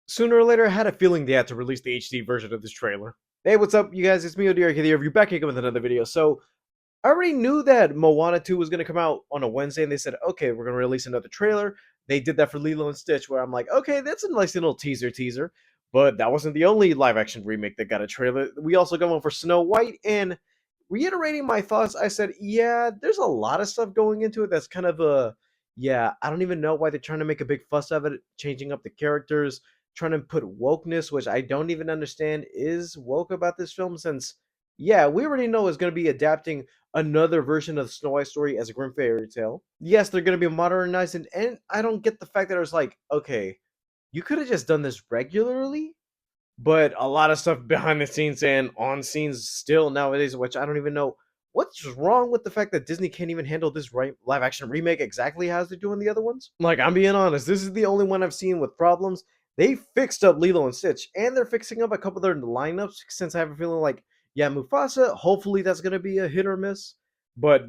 Sooner or later, I had a feeling they had to release the HD version of this trailer. Hey, what's up, you guys? It's me, Odirk, here. Review back again with another video. So, I already knew that Moana 2 was going to come out on a Wednesday, and they said, okay, we're going to release another trailer. They did that for Lilo and Stitch, where I'm like, okay, that's a nice little teaser. But that wasn't the only live action remake that got a trailer. We also got one for Snow White, and reiterating my thoughts, I said, yeah, there's a lot of stuff going into it that's kind of a, yeah, I don't even know why they're trying to make a big fuss of it, changing up the characters, trying to put wokeness, which I don't even understand is woke about this film, since, yeah, we already know it's going to be adapting another version of the Snow White story as a grim fairy tale. Yes, they're going to be modernizing, and I don't get the fact that it was like, okay, you could have just done this regularly, but a lot of stuff behind the scenes and on scenes still nowadays, which I don't even know what's wrong with the fact that Disney can't even handle this right live action remake exactly as they're doing the other ones. Like, I'm being honest, this is the only one I've seen with problems. They fixed up Lilo and Stitch, and they're fixing up a couple of their lineups. Since I have a feeling like, yeah, Mufasa, hopefully that's gonna be a hit or miss. But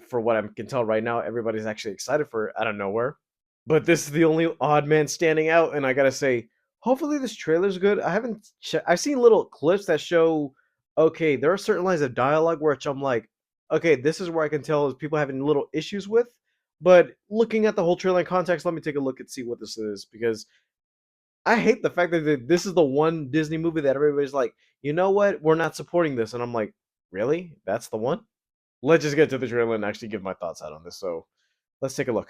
for what I can tell right now, everybody's actually excited for it out of nowhere. But this is the only odd man standing out, and I gotta say, hopefully this trailer's good. I haven't. I've seen little clips that show. Okay, there are certain lines of dialogue which I'm like, okay, this is where I can tell is people having little issues with. But looking at the whole trailer in context, let me take a look and see what this is, because I hate the fact that this is the one Disney movie that everybody's like, you know what, we're not supporting this, and I'm like, really? That's the one? Let's just get to the trailer and actually give my thoughts out on this. So let's take a look.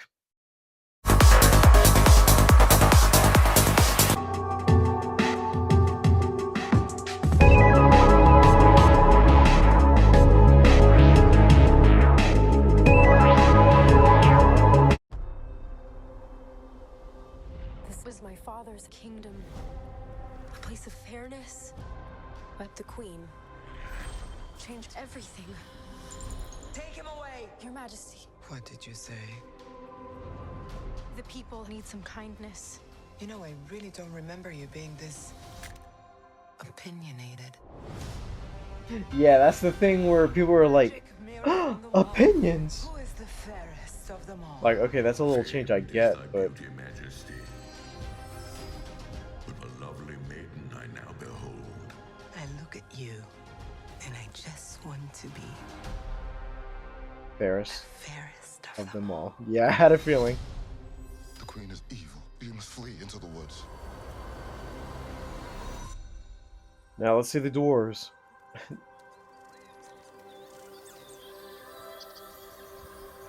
This was my father's kingdom, a place of fairness, but the queen changed everything. Take him away! Your Majesty, What did you say? the people need some kindness. You know, I really don't remember you being this opinionated. Yeah, that's the thing where people are like, Magic mirror on the wall. opinions. Who is the fairest of them all? Like, okay, that's a little change I get, but Beauty, Majesty. But a lovely maiden I now behold. I look at you, and I just want to be fairest fairest of them all. Yeah, I had a feeling. The queen is evil. You must flee into the woods. Now let's see the dwarves.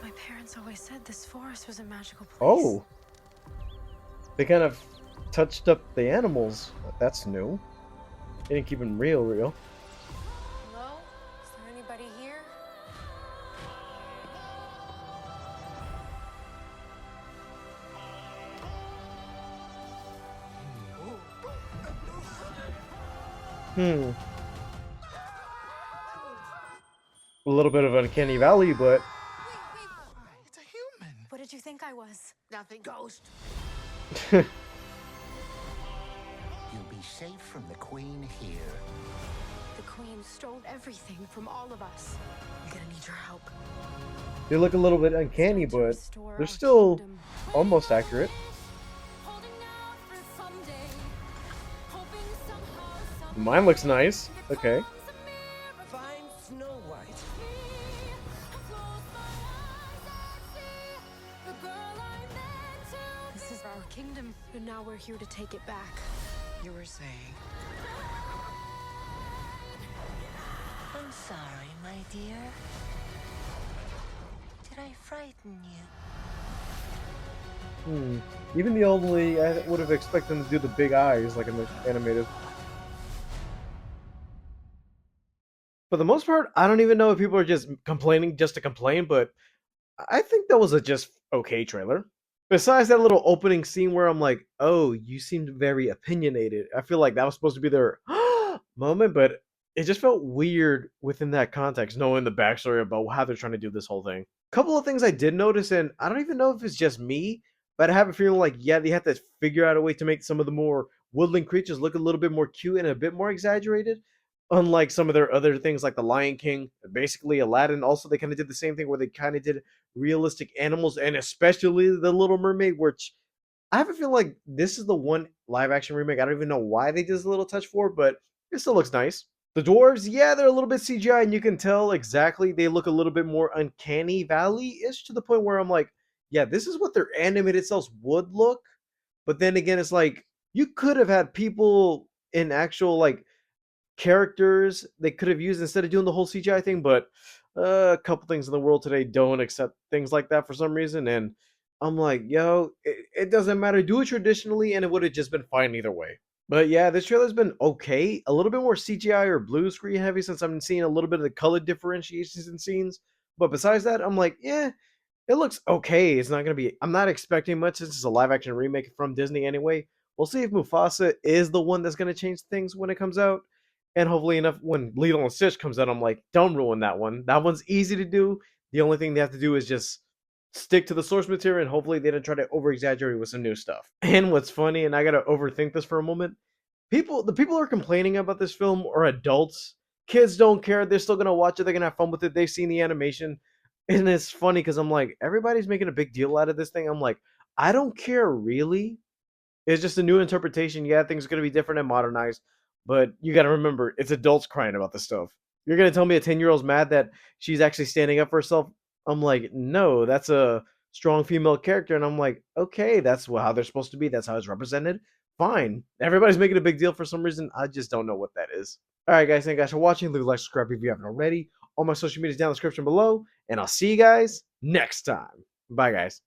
My parents always said this forest was a magical place. Oh, they kind of touched up the animals. That's new. They didn't keep them real. Hello? Is there anybody here? Hmm. A little bit of uncanny valley, but It's a human. What did you think I was? Nothing. Ghost. You'll be safe from the queen here. The queen stole everything from all of us. I'm gonna need your help. they look a little bit uncanny, Time to but restore they're our still kingdom. almost accurate. Mine looks nice. Okay. Find Snow White. This is our kingdom, and now we're here to take it back. You were saying. I'm sorry, my dear. Did I frighten you? Even the only I would have expected them to do the big eyes like in the animated. For the most part, I don't even know if people are just complaining just to complain, but I think that was a just okay trailer. Besides that little opening scene where I'm like, oh, you seemed very opinionated. I feel like that was supposed to be their moment, but it just felt weird within that context, knowing the backstory about how they're trying to do this whole thing. Couple of things I did notice, and I don't even know if it's just me, but I have a feeling like, yeah, they have to figure out a way to make some of the more woodland creatures look a little bit more cute and a bit more exaggerated. Unlike some of their other things like the Lion King, basically Aladdin, also they kind of did the same thing where they kind of did realistic animals, and especially the Little Mermaid, which I have a feeling like this is the one live action remake. I don't even know why they did this little touch for, but it still looks nice. The dwarves, yeah, they're a little bit CGI, and you can tell exactly they look a little bit more uncanny valley-ish to the point where I'm like, yeah, this is what their animated selves would look. But then again, it's like you could have had people in actual like characters they could have used instead of doing the whole CGI thing, but a couple things in the world today don't accept things like that for some reason. And I'm like, yo, it doesn't matter. Do it traditionally, and it would have just been fine either way. But yeah, this trailer's been okay. A little bit more CGI or blue screen heavy since I'm seeing a little bit of the color differentiations in scenes. But besides that, I'm like, yeah, it looks okay. It's not gonna be. I'm not expecting much since it's a live action remake from Disney anyway. We'll see if Mufasa is the one that's gonna change things when it comes out. And hopefully enough when Lilo and Stitch comes out, I'm like, don't ruin that one. That one's easy to do. The only thing they have to do is just stick to the source material and hopefully they don't try to over exaggerate with some new stuff. And what's funny, and I gotta overthink this for a moment, the people who are complaining about this film are adults. Kids don't care. They're still gonna watch it. They're gonna have fun with it. They've seen the animation. And it's funny because I'm like, everybody's making a big deal out of this thing. I'm like, I don't care really. It's just a new interpretation. Yeah, things are gonna be different and modernized, but you gotta remember, it's adults crying about this stuff. You're gonna tell me a 10-year-old's mad that she's actually standing up for herself? I'm like, no, that's a strong female character, and I'm like, okay, that's how they're supposed to be. That's how it's represented. Fine. Everybody's making a big deal for some reason. I just don't know what that is. All right, guys, thank you guys for watching. Leave a like, subscribe if you haven't already. All my social media is down in the description below, and I'll see you guys next time. Bye, guys.